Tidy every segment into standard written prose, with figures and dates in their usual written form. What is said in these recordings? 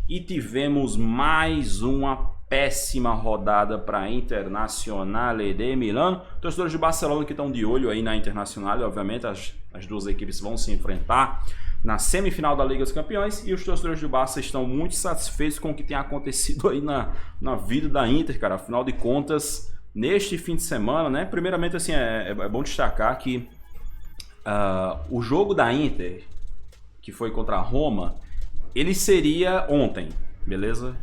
E tivemos mais uma péssima rodada para a Internazionale de Milano. Torcedores de Barcelona que estão de olho aí na Internazionale, obviamente as duas equipes vão se enfrentar na semifinal da Liga dos Campeões, e os torcedores do Barça estão muito satisfeitos com o que tem acontecido aí na vida da Inter, cara. Afinal de contas, neste fim de semana, né? Primeiramente, assim, é bom destacar que o jogo da Inter, que foi contra a Roma, ele seria ontem, beleza?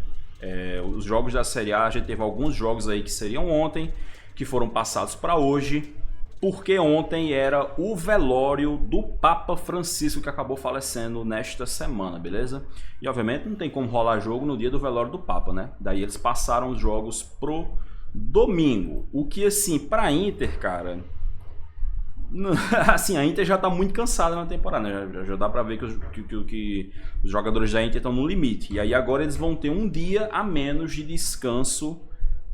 Os jogos da Série A, a gente teve alguns jogos aí que seriam ontem, que foram passados para hoje, porque ontem era o velório do Papa Francisco, que acabou falecendo nesta semana, beleza? E obviamente não tem como rolar jogo no dia do velório do Papa, né? Daí eles passaram os jogos pro domingo. O que, assim, pra Inter, cara, assim, a Inter já tá muito cansada na temporada, né? Já dá pra ver que os jogadores da Inter estão no limite. E aí agora eles vão ter um dia a menos de descanso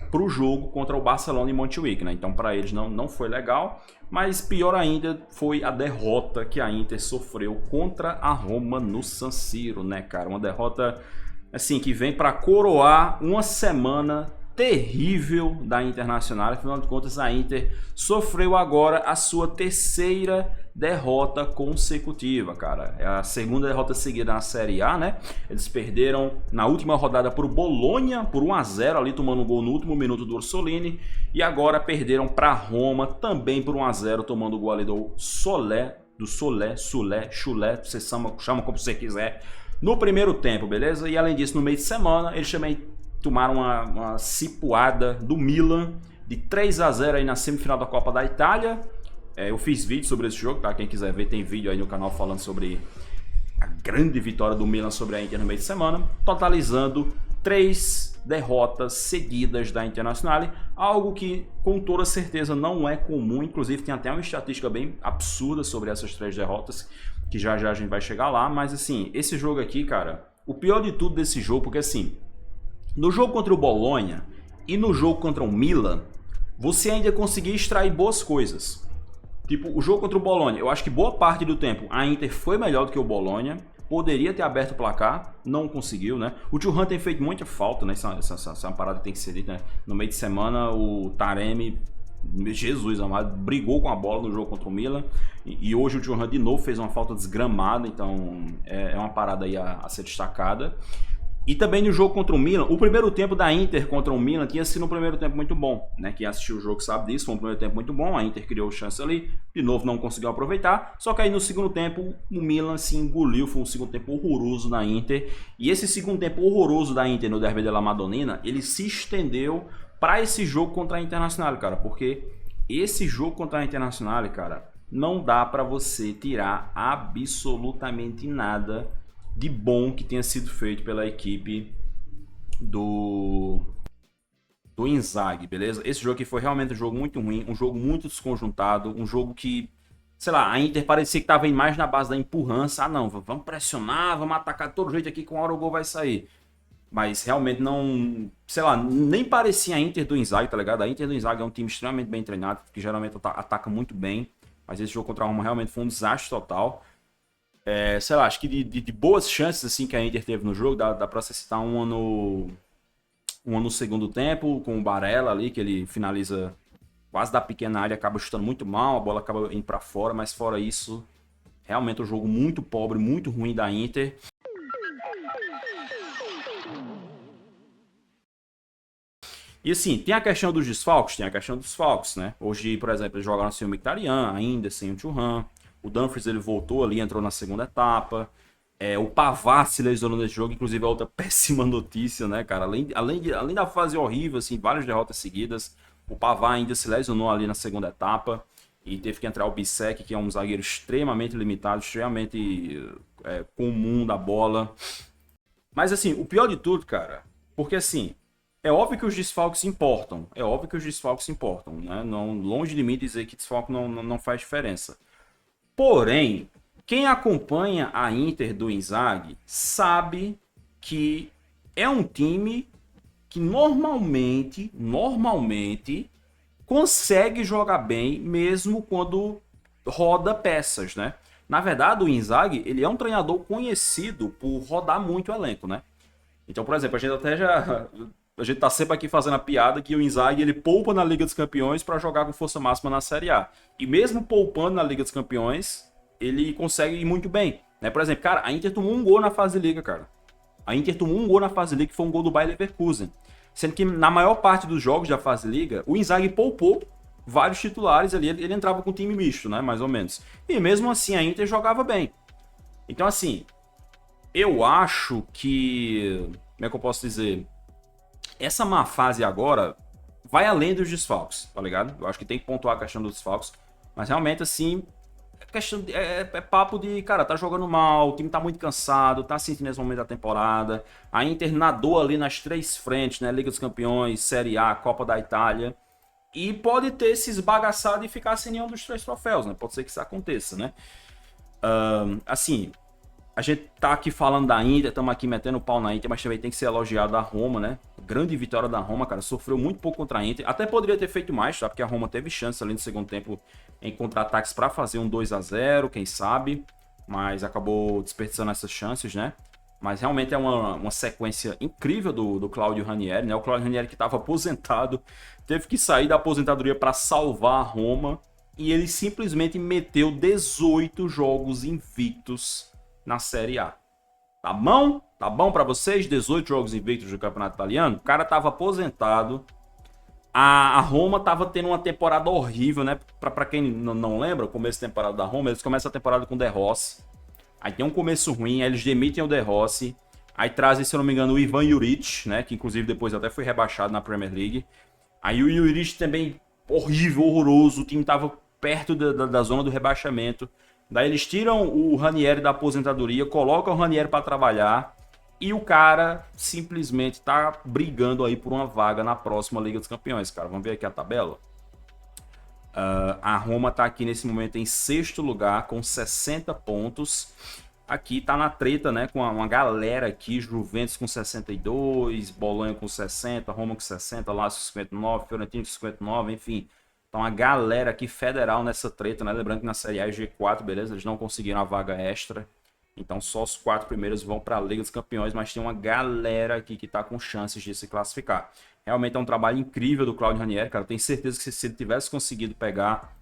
pro jogo contra o Barcelona em Montjuic, né? Então para eles não foi legal, mas pior ainda foi a derrota que a Inter sofreu contra a Roma no San Siro, né, cara? Uma derrota, assim, que vem para coroar uma semana terrível da Internacional. Afinal de contas, a Inter sofreu agora a sua terceira derrota consecutiva, cara. É a segunda derrota seguida na Série A, né? Eles perderam na última rodada pro Bologna por 1-0, ali tomando um gol no último minuto do Orsolini, e agora perderam para Roma também por 1-0, tomando o gol ali do Solé, Chulé, você chama como você quiser, no primeiro tempo, beleza? E além disso, no meio de semana, eles também tomaram uma cipuada do Milan de 3-0 aí na semifinal da Copa da Itália. Eu fiz vídeo sobre esse jogo, tá? Quem quiser ver, tem vídeo aí no canal falando sobre a grande vitória do Milan sobre a Inter no meio de semana, totalizando 3 derrotas seguidas da Internazionale, algo que com toda certeza não é comum. Inclusive tem até uma estatística bem absurda sobre essas 3 derrotas, que já a gente vai chegar lá. Mas assim, esse jogo aqui, cara, o pior de tudo desse jogo, porque assim, no jogo contra o Bologna e no jogo contra o Milan, você ainda conseguia extrair boas coisas. Tipo, o jogo contra o Bologna, eu acho que boa parte do tempo a Inter foi melhor do que o Bologna. Poderia ter aberto o placar, não conseguiu, né? O Thuram tem feito muita falta, né? Essa é uma parada que tem que ser dita, né? No meio de semana, o Taremi, Jesus amado, brigou com a bola no jogo contra o Milan. E hoje o Thuram de novo fez uma falta desgramada, então é uma parada aí a ser destacada. E também no jogo contra o Milan, o primeiro tempo da Inter contra o Milan tinha sido um primeiro tempo muito bom, né? Quem assistiu o jogo sabe disso, foi um primeiro tempo muito bom, a Inter criou chance ali, de novo não conseguiu aproveitar, só que aí no segundo tempo o Milan se engoliu, foi um segundo tempo horroroso da Inter, e esse segundo tempo horroroso da Inter no Derby della Madonnina, ele se estendeu para esse jogo contra a Internazionale, cara, porque esse jogo contra a Internazionale, cara, não dá para você tirar absolutamente nada de bom que tenha sido feito pela equipe do Inzaghi, beleza? Esse jogo aqui foi realmente um jogo muito ruim, um jogo muito desconjuntado, um jogo que, sei lá, a Inter parecia que estava indo mais na base da empurrança. Ah não, vamos pressionar, vamos atacar de todo jeito aqui, com a hora o gol vai sair. Mas realmente não, sei lá, nem parecia a Inter do Inzaghi, tá ligado? A Inter do Inzaghi é um time extremamente bem treinado, que geralmente ataca muito bem, mas esse jogo contra a Roma realmente foi um desastre total. Sei lá, acho que de boas chances assim que a Inter teve no jogo, dá pra você citar uma no segundo tempo, com o Barella ali, que ele finaliza quase da pequena área, acaba chutando muito mal, a bola acaba indo pra fora, mas fora isso, realmente um jogo muito pobre, muito ruim da Inter. E assim, tem a questão dos desfalques? Tem a questão dos desfalques, né? Hoje, por exemplo, eles jogaram sem o Mkhitaryan, ainda sem o Thuram. O Dumfries ele voltou ali, entrou na segunda etapa. O Pavard se lesionou nesse jogo, inclusive é outra péssima notícia, né, cara? Além da fase horrível, assim, várias derrotas seguidas, o Pavard ainda se lesionou ali na segunda etapa e teve que entrar o Bissek, que é um zagueiro extremamente limitado, extremamente comum da bola. Mas assim, o pior de tudo, cara, porque assim, é óbvio que os desfalques importam, né? Não, longe de mim dizer que desfalque não faz diferença. Porém, quem acompanha a Inter do Inzaghi sabe que é um time que normalmente consegue jogar bem mesmo quando roda peças, né? Na verdade, o Inzaghi, ele é um treinador conhecido por rodar muito o elenco, né? Então, por exemplo, a gente tá sempre aqui fazendo a piada que o Inzaghi ele poupa na Liga dos Campeões para jogar com força máxima na Série A. E mesmo poupando na Liga dos Campeões, ele consegue ir muito bem. Né? Por exemplo, cara, a Inter tomou um gol na fase de Liga, cara. A Inter tomou um gol na fase de Liga, que foi um gol do Bayer Leverkusen. Sendo que na maior parte dos jogos da fase de Liga, o Inzaghi poupou vários titulares ali. Ele entrava com time misto, né? Mais ou menos. E mesmo assim a Inter jogava bem. Então, assim, eu acho que... Como é que eu posso dizer? Essa má fase agora vai além dos desfalques, tá ligado? Eu acho que tem que pontuar a questão dos desfalques. Mas realmente, assim, é papo de, cara, tá jogando mal, o time tá muito cansado, tá sentindo nesse momento da temporada. A Inter nadou ali nas três frentes, né? Liga dos Campeões, Série A, Copa da Itália. E pode ter se esbagaçado e ficar sem nenhum dos três troféus, né? Pode ser que isso aconteça, né? Assim, a gente tá aqui falando da Inter, estamos aqui metendo o pau na Inter, mas também tem que ser elogiado a Roma, né? Grande vitória da Roma, cara. Sofreu muito pouco contra a Inter. Até poderia ter feito mais, tá? Porque a Roma teve chance ali no segundo tempo em contra-ataques para fazer um 2-0, quem sabe. Mas acabou desperdiçando essas chances, né? Mas realmente é uma sequência incrível do Claudio Ranieri, né? O Claudio Ranieri que estava aposentado, teve que sair da aposentadoria para salvar a Roma. E ele simplesmente meteu 18 jogos invictos na Série A. Tá bom? Tá bom pra vocês? 18 jogos invictos do Campeonato Italiano? O cara tava aposentado. A Roma tava tendo uma temporada horrível, né? Pra quem não lembra, o começo da temporada da Roma, eles começam a temporada com o De Rossi. Aí tem um começo ruim, aí eles demitem o De Rossi. Aí trazem, se eu não me engano, o Ivan Juric, né? Que inclusive depois até foi rebaixado na Premier League. Aí o Juric também horrível, horroroso. O time tava perto da zona do rebaixamento. Daí eles tiram o Ranieri da aposentadoria, colocam o Ranieri para trabalhar e o cara simplesmente tá brigando aí por uma vaga na próxima Liga dos Campeões, cara. Vamos ver aqui a tabela. A Roma tá aqui nesse momento em sexto lugar com 60 pontos. Aqui tá na treta, né, com uma galera aqui, Juventus com 62, Bolonha com 60, Roma com 60, Lazio com 59, Fiorentina com 59, enfim. Então a galera aqui federal nessa treta, né? Lembrando que na Série A é G4, beleza? Eles não conseguiram a vaga extra. Então só os 4 primeiros vão para a Liga dos Campeões, mas tem uma galera aqui que tá com chances de se classificar. Realmente é um trabalho incrível do Claudio Ranieri, cara. Eu tenho certeza que se ele tivesse conseguido pegar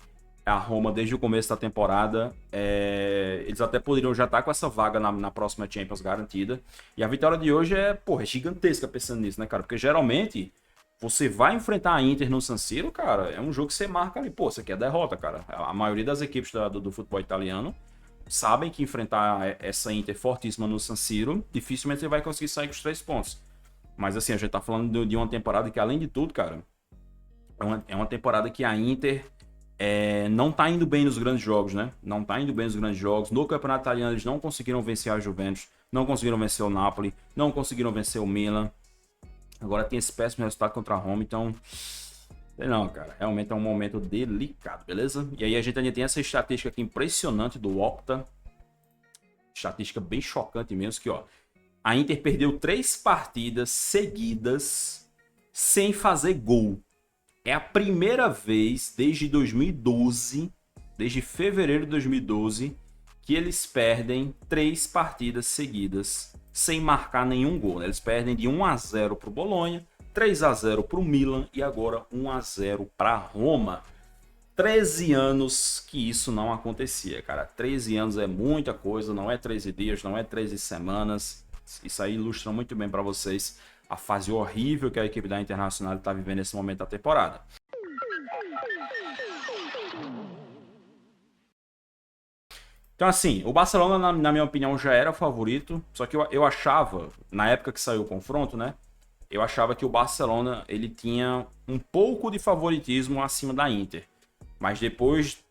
a Roma desde o começo da temporada, eles até poderiam já estar com essa vaga na próxima Champions garantida. E a vitória de hoje é gigantesca pensando nisso, né, cara? Porque geralmente... Você vai enfrentar a Inter no San Siro, cara, é um jogo que você marca ali. Pô, isso aqui é derrota, cara. A maioria das equipes do futebol italiano sabem que enfrentar essa Inter fortíssima no San Siro, dificilmente você vai conseguir sair com os 3 pontos. Mas assim, a gente tá falando de uma temporada que, além de tudo, cara, é uma temporada que a Inter não tá indo bem nos grandes jogos, né? Não tá indo bem nos grandes jogos. No Campeonato Italiano eles não conseguiram vencer a Juventus, não conseguiram vencer o Napoli, não conseguiram vencer o Milan. Agora tem esse péssimo resultado contra a Roma, então... Não, cara, realmente é um momento delicado, beleza? E aí a gente ainda tem essa estatística aqui impressionante do Opta. Estatística bem chocante mesmo, que ó... A Inter perdeu 3 partidas seguidas sem fazer gol. É a primeira vez desde 2012, desde fevereiro de 2012, que eles perdem 3 partidas seguidas sem marcar nenhum gol, né? Eles perdem de 1-0 para o Bolonha, 3-0 para o Milan e agora 1-0 para a Roma. 13 anos que isso não acontecia, cara. 13 anos é muita coisa, não é 13 dias, não é 13 semanas. Isso aí ilustra muito bem para vocês a fase horrível que a equipe da Internacional está vivendo nesse momento da temporada. Então, assim, o Barcelona, na minha opinião, já era o favorito. Só que eu achava, na época que saiu o confronto, né? Eu achava que o Barcelona ele tinha um pouco de favoritismo acima da Inter. Mas depois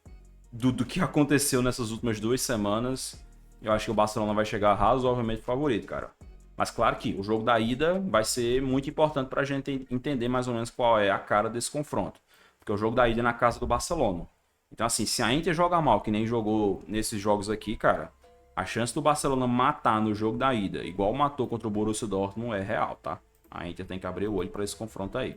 do que aconteceu nessas últimas 2 semanas, eu acho que o Barcelona vai chegar razoavelmente favorito, cara. Mas claro que o jogo da ida vai ser muito importante para a gente entender mais ou menos qual é a cara desse confronto. Porque o jogo da ida é na casa do Barcelona. Então, assim, se a Inter joga mal, que nem jogou nesses jogos aqui, cara, a chance do Barcelona matar no jogo da ida, igual matou contra o Borussia Dortmund, é real, tá? A Inter tem que abrir o olho para esse confronto aí.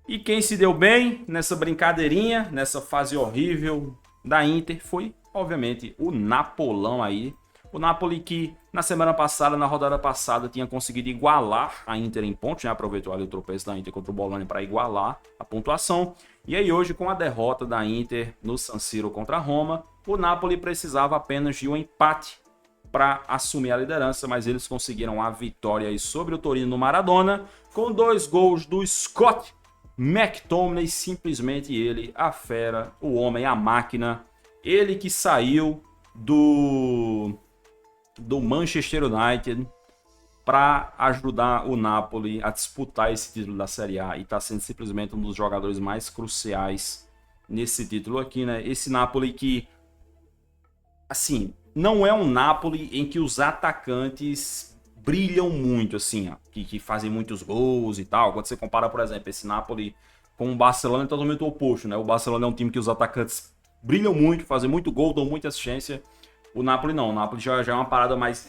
E quem se deu bem nessa brincadeirinha, nessa fase horrível da Inter, foi, obviamente, o Napolão aí. O Napoli que na semana passada, na rodada passada, tinha conseguido igualar a Inter em pontos, né? Aproveitou ali o tropeço da Inter contra o Bologna para igualar a pontuação. E aí hoje, com a derrota da Inter no San Siro contra a Roma, o Napoli precisava apenas de um empate para assumir a liderança, mas eles conseguiram a vitória aí sobre o Torino no Maradona, com 2 gols do Scott McTominay, simplesmente ele, a fera, o homem, a máquina, ele que saiu do Manchester United para ajudar o Napoli a disputar esse título da Série A e está sendo simplesmente um dos jogadores mais cruciais nesse título aqui, né? Esse Napoli que, assim, não é um Napoli em que os atacantes brilham muito, assim, ó, que fazem muitos gols e tal. Quando você compara, por exemplo, esse Napoli com o Barcelona, é totalmente o oposto, né? O Barcelona é um time que os atacantes brilham muito, fazem muito gol, dão muita assistência. O Napoli não, o Napoli já é uma parada mais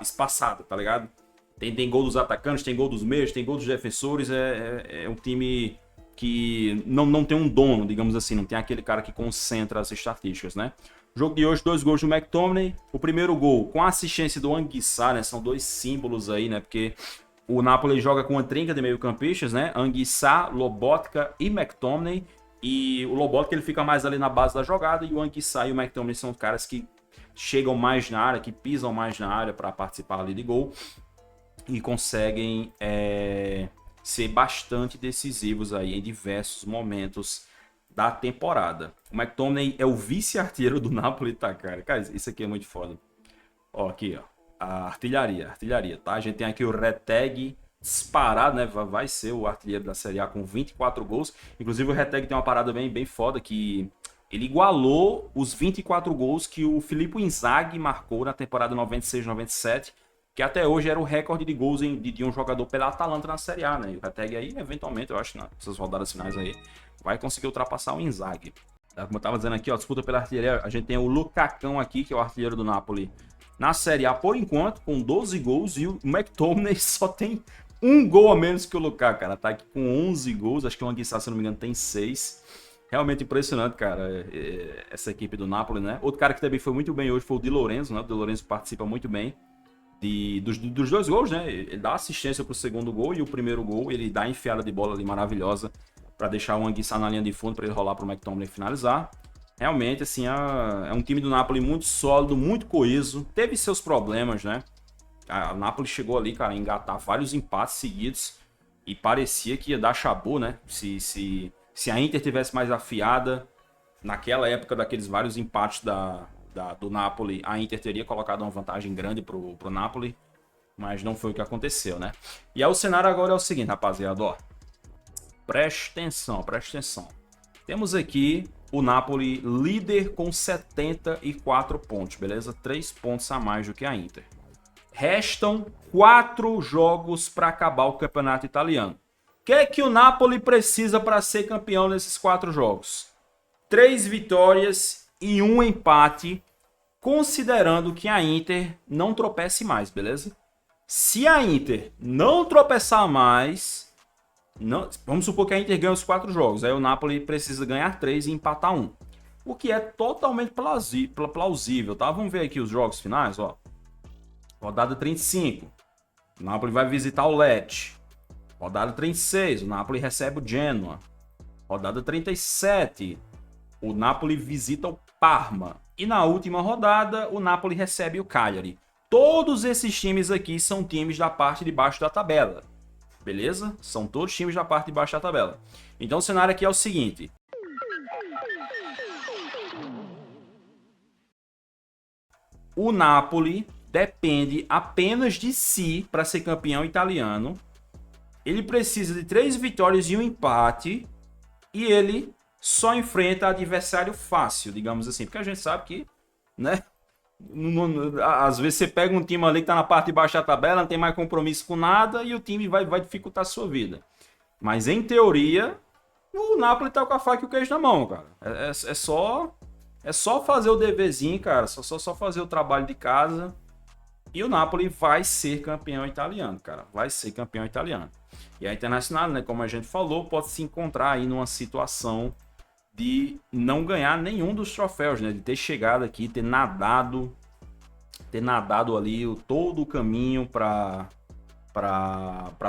espaçada, tá ligado? Tem gol dos atacantes, tem gol dos meios, tem gol dos defensores, é um time que não tem um dono, digamos assim, não tem aquele cara que concentra as estatísticas, né? Jogo de hoje, 2 gols do McTominay, o primeiro gol com a assistência do Anguissa, né? São 2 símbolos aí, né? Porque o Napoli joga com uma trinca de meio-campistas, né? Anguissa, Lobotka e McTominay. E o Lobotka ele fica mais ali na base da jogada e o Anguissa e o McTominay são caras que chegam mais na área, que pisam mais na área para participar ali de gol e conseguem ser bastante decisivos aí em diversos momentos da temporada. O McTominay é o vice-artilheiro do Napoli, tá, cara? Cara, isso aqui é muito foda. Ó, aqui, ó. A artilharia, tá? A gente tem aqui o Retegui disparado, né? Vai ser o artilheiro da Série A com 24 gols. Inclusive o Retegui tem uma parada bem foda que ele igualou os 24 gols que o Filippo Inzaghi marcou na temporada 96-97, que até hoje era o recorde de gols de um jogador pela Atalanta na Série A, né? E o Retegui aí, eventualmente, eu acho, nessas rodadas finais aí, vai conseguir ultrapassar o Inzaghi. Como eu tava dizendo aqui, ó, disputa pela artilharia, a gente tem o Lukaku aqui, que é o artilheiro do Napoli na Série A por enquanto, com 12 gols, e o McTominay só tem 1 gol a menos que o Lukaku, cara. Tá aqui com 11 gols, acho que o Anguissa, se não me engano, tem 6. Realmente impressionante, cara, essa equipe do Napoli, né? Outro cara que também foi muito bem hoje foi o Di Lorenzo, né? O Di Lorenzo participa muito bem dos 2 gols, né? Ele dá assistência pro segundo gol e o primeiro gol ele dá a enfiada de bola ali maravilhosa para deixar o Anguissa na linha de fundo para ele rolar pro McTominay finalizar. Realmente, assim, é um time do Napoli muito sólido, muito coeso. Teve seus problemas, né? A Napoli chegou ali, cara, a engatar vários empates seguidos e parecia que ia dar chabu, né? Se a Inter tivesse mais afiada, naquela época daqueles vários empates do Napoli, a Inter teria colocado uma vantagem grande pro Napoli, mas não foi o que aconteceu, né? E aí o cenário agora é o seguinte, rapaziada, ó. Preste atenção. Temos aqui o Napoli líder com 74 pontos, beleza? 3 pontos a mais do que a Inter. Restam 4 jogos para acabar o campeonato italiano. O que é que o Napoli precisa para ser campeão nesses 4 jogos? 3 vitórias e 1 empate, considerando que a Inter não tropece mais, beleza? Se a Inter não tropeçar mais, vamos supor que a Inter ganha os 4 jogos, aí o Napoli precisa ganhar 3 e empatar 1. O que é totalmente plausível, tá? Vamos ver aqui os jogos finais, ó. Rodada 35, o Napoli vai visitar o Lecce. Rodada 36, o Napoli recebe o Genoa. Rodada 37, o Napoli visita o Parma. E na última rodada, o Napoli recebe o Cagliari. Todos esses times aqui são times da parte de baixo da tabela. Beleza? São todos times da parte de baixo da tabela. Então o cenário aqui é o seguinte. O Napoli depende apenas de si para ser campeão italiano. Ele precisa de 3 vitórias e 1 empate. E ele só enfrenta adversário fácil, digamos assim. Porque a gente sabe que, né? Às vezes você pega um time ali que tá na parte de baixo da tabela, não tem mais compromisso com nada e o time vai dificultar a sua vida. Mas em teoria, o Napoli tá com a faca e o queijo na mão, cara. É só fazer o deverzinho, cara. Só fazer o trabalho de casa. E o Napoli vai ser campeão italiano, cara. Vai ser campeão italiano. E a Internacional, né, como a gente falou, pode se encontrar aí numa situação de não ganhar nenhum dos troféus, né? De ter chegado aqui, ter nadado ter nadado ali todo o caminho para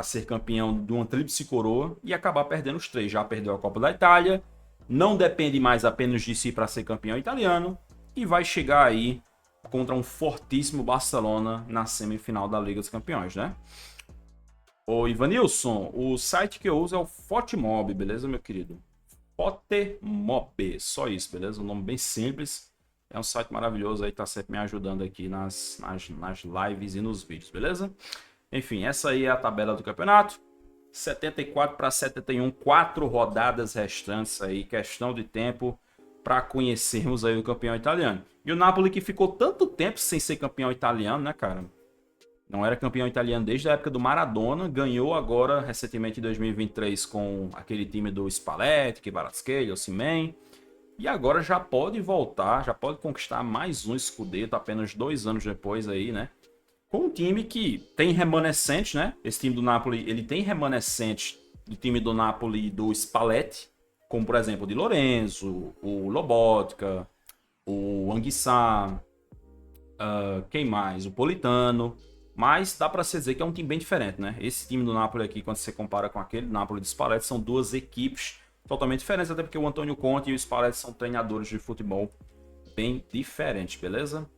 ser campeão de uma tríplice coroa e acabar perdendo os três. Já perdeu a Copa da Itália, não depende mais apenas de si para ser campeão italiano e vai chegar aí contra um fortíssimo Barcelona na semifinal da Liga dos Campeões, né? Ô Ivanilson, o site que eu uso é o Fotmob, beleza, meu querido? Fotmob, só isso, beleza? Um nome bem simples. É um site maravilhoso aí, tá sempre me ajudando aqui nas lives e nos vídeos, beleza? Enfim, essa aí é a tabela do campeonato. 74 para 71, 4 rodadas restantes aí, questão de tempo para conhecermos aí o campeão italiano. E o Napoli que ficou tanto tempo sem ser campeão italiano, né, cara? Não era campeão italiano desde a época do Maradona, ganhou agora recentemente em 2023 com aquele time do Spalletti, Kvaratskhelia, Osimhen. E agora já pode voltar, já pode conquistar mais um Scudetto apenas 2 anos depois aí, né? Com um time que tem remanescentes, né? Esse time do Napoli, ele tem remanescentes do time do Napoli e do Spalletti, como por exemplo o Di Lorenzo, o Lobotka, o Anguissa, quem mais? O Politano. Mas dá para se dizer que é um time bem diferente, né? Esse time do Napoli aqui, quando você compara com aquele Napoli do Spalletti, são duas equipes totalmente diferentes, até porque o Antônio Conte e o Spalletti são treinadores de futebol bem diferentes, beleza?